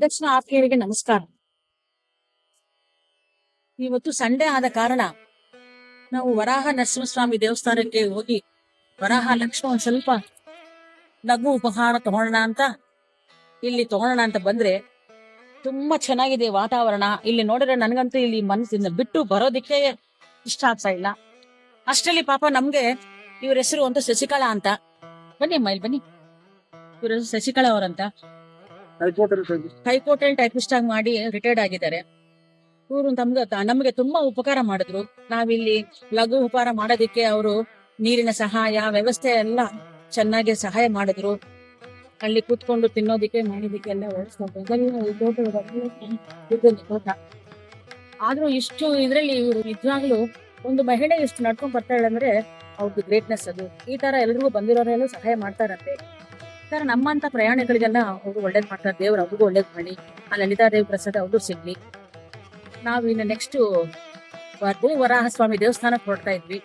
ಶ್ರೀದಕ್ಷಿಣ ಆತ್ಮೀಯರಿಗೆ ನಮಸ್ಕಾರ. ಇವತ್ತು ಸಂಡೇ ಆದ ಕಾರಣ ನಾವು ವರಾಹ ನರಸಿಂಹಸ್ವಾಮಿ ದೇವಸ್ಥಾನಕ್ಕೆ ಹೋಗಿ ವರಾಹ ಲಕ್ಷ್ಮಣ ಒಂದ್ ಸ್ವಲ್ಪ ಲಘು ಉಪಹಾರ ತಗೊಳ್ಳೋಣ ಅಂತ ಬಂದ್ರೆ ತುಂಬಾ ಚೆನ್ನಾಗಿದೆ ವಾತಾವರಣ. ಇಲ್ಲಿ ನೋಡಿದ್ರೆ ನನಗಂತೂ ಇಲ್ಲಿ ಮನಸ್ಸಿಂದ ಬಿಟ್ಟು ಬರೋದಿಕ್ಕೆ ಇಷ್ಟ ಆಗ್ತಾ ಇಲ್ಲ. ಅಷ್ಟರಲ್ಲಿ ಪಾಪ ನಮ್ಗೆ ಇವ್ರ ಹೆಸರು ಅಂತ ಶಶಿಕಲಾ ಅಂತ, ಬನ್ನಿ ಅಮ್ಮ ಇಲ್ಲಿ ಬನ್ನಿ. ಇವ್ರ ಹೆಸರು ಶಶಿಕಲಾ ಅವರಂತ, ಹೈಕೋರ್ಟ್ ಟೈಪಿಸ್ಟ್ ಆಗಿ ಮಾಡಿ ರಿಟೈರ್ಡ್ ಆಗಿದ್ದಾರೆ. ಇವರು ನಮ್ಗೆ ತುಂಬಾ ಉಪಕಾರ ಮಾಡಿದ್ರು. ನಾವಿಲ್ಲಿ ಲಘು ಉಪಹಾರ ಮಾಡೋದಿಕ್ಕೆ ಅವರು ನೀರಿನ ಸಹಾಯ ವ್ಯವಸ್ಥೆ ಎಲ್ಲ ಚೆನ್ನಾಗಿ ಸಹಾಯ ಮಾಡಿದ್ರು. ಅಲ್ಲಿ ಕೂತ್ಕೊಂಡು ತಿನ್ನೋದಿಕ್ಕೆ ಮಾಡೋದಿಕ್ಕೆ ಎಲ್ಲ ತೋಟ. ಆದ್ರೂ ಇಷ್ಟು ಇದ್ರಲ್ಲಿ ಇವರು ನಿಜವಾಗ್ಲೂ ಒಂದು ಮಹಿಳೆ ಎಷ್ಟು ನಡ್ಕೊಂಡ್ ಬರ್ತಾಳೆ ಅಂದ್ರೆ ಅವ್ರದ್ದು ಗ್ರೇಟ್ನೆಸ್ ಅದು. ಈ ತರ ಎಲ್ರಿಗೂ ಬಂದಿರೋರೆಲ್ಲ ಸಹಾಯ ಮಾಡ್ತಾರಂತೆ. ಈ ತರ ನಮ್ಮಂತ ಪ್ರಯಾಣಿಕರಿಗೆಲ್ಲ ಅವರು ಒಳ್ಳೇದ್ ಮಾಡ್ತಾರೆ. ದೇವ್ರ ಅವ್ರಿಗೂ ಒಳ್ಳೇದ್ ಮಾಡಿ ಆ ಲಲಿತಾ ದೇವಿ ಪ್ರಸಾದ ಅವ್ರಿಗೂ ಸಿಗ್ಲಿ. ನಾವು ಇನ್ನು ನೆಕ್ಸ್ಟ್ ವರಾಹ ಸ್ವಾಮಿ ದೇವಸ್ಥಾನಕ್ಕೆ ಹೊರಡ್ತಾ ಇದ್ವಿ.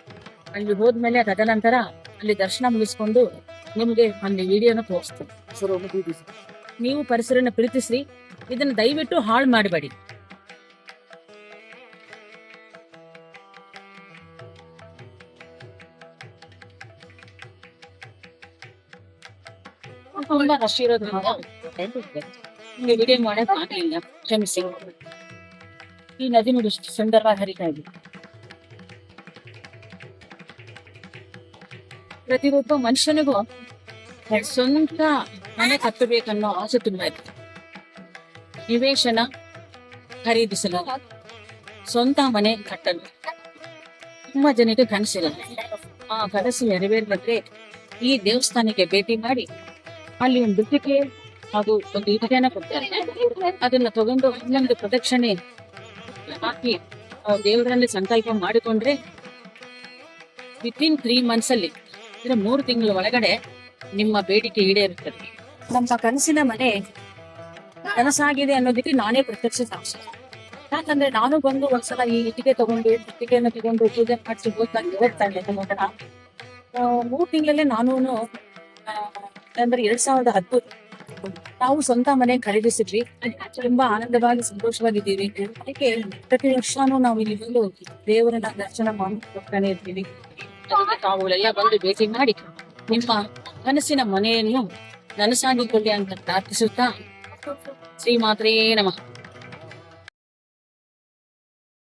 ಅಲ್ಲಿ ಹೋದ್ಮೇಲೆ ತದನಂತರ ಅಲ್ಲಿ ದರ್ಶನ ಮುಗಿಸ್ಕೊಂಡು ನಿಮ್ಗೆ ಅಲ್ಲಿ ವಿಡಿಯೋನ ತೋರಿಸ್ತೀವಿ. ನೀವು ಪರಿಸರನ ಪ್ರೀತಿಸ್ರಿ, ಇದನ್ನ ದಯವಿಟ್ಟು ಹಾಳು ಮಾಡಬೇಡಿ. ತುಂಬಾ ರಶ್ ಇರೋದ್ರಿಂದ ವಿಡಿಯೋ ಮಾಡಕ್ ಆಗಲಿಲ್ಲ, ಕ್ಷಮಿಸಿ. ಈ ನದಿ ನೋಡಿ ಎಷ್ಟು ಸುಂದರವಾಗಿ ಹರಿತಾ ಇದೆ. ಪ್ರತಿಯೊಬ್ಬ ಮನುಷ್ಯನಿಗೂ ಸ್ವಂತ ಮನೆ ಕಟ್ಟಬೇಕನ್ನೋ ಆಸೆ ತುಂಬಾ ಇದೆ. ನಿವೇಶನ ಖರೀದಿಸಲು, ಸ್ವಂತ ಮನೆ ಕಟ್ಟಲು ತುಂಬಾ ಜನಕ್ಕೆ ಕನಸಿರುತ್ತೆ. ಆ ಕನಸು ನೆರವೇರಿದ್ರೆ ಈ ದೇವಸ್ಥಾನಕ್ಕೆ ಭೇಟಿ ಮಾಡಿ ಅಲ್ಲಿ ಒಂದು ಬಿಟ್ಟಿಗೆ ಅದು ಒಂದು ಇಟಿಗೆನ ಕೊಡ್ತಾರೆ. ಅದನ್ನ ತಗೊಂಡು ಇನ್ನೊಂದು ಪ್ರದಕ್ಷಿಣೆ ಹಾಕಿ ದೇವರಲ್ಲಿ ಸಂಕಲ್ಪ ಮಾಡಿಕೊಂಡ್ರೆ ವಿತಿನ್ 3 months ಅಲ್ಲಿ, 3 ತಿಂಗಳ ಒಳಗಡೆ ನಿಮ್ಮ ಬೇಡಿಕೆ ಈಡೇರುತ್ತದೆ. ನಮ್ಮ ಕನಸಿನ ಮನೆ ಕನಸಾಗಿದೆ ಅನ್ನೋದಕ್ಕೆ ನಾನೇ ಪ್ರತ್ಯಕ್ಷ ಸಾಕ್ಷಿ. ಯಾಕಂದ್ರೆ ನಾನು ಬಂದು ಒಂದ್ಸಲ ಈ ಇಟ್ಟಿಗೆಯನ್ನು ತಗೊಂಡು ಪೂಜೆ ಮಾಡಿಸಿ ಹೋಗ್ತಾ ಇದ್ದೆ. 3 ತಿಂಗಳಲ್ಲೇ ನಾನು ಅಂದ್ರೆ 2013 ನಾವು ಸ್ವಂತ ಮನೆ ಖರೀದಿಸಿದ್ವಿ. ತುಂಬಾ ಆನಂದವಾಗಿ ಸಂತೋಷವಾಗಿದ್ದೀವಿ. ಅದಕ್ಕೆ ಪ್ರತಿ ವರ್ಷನೂ ನಾವು ಇಲ್ಲಿ ಬಂದು ದೇವರನ್ನ ದರ್ಶನ ಮಾಡ್ತಾನೆ ಇರ್ತೀವಿ. ತಾವುಗಳೆಲ್ಲ ಬಂದು ಭೇಟಿ ಮಾಡಿ ನಿಮ್ಮ ಕನಸಿನ ಮನೆಯನ್ನು ನನಸಾಗಿಕೊಳ್ಳಿ ಅಂತ ಪ್ರಾರ್ಥಿಸುತ್ತಾ ಶ್ರೀಮಾತ್ರೇ ನಮಃ.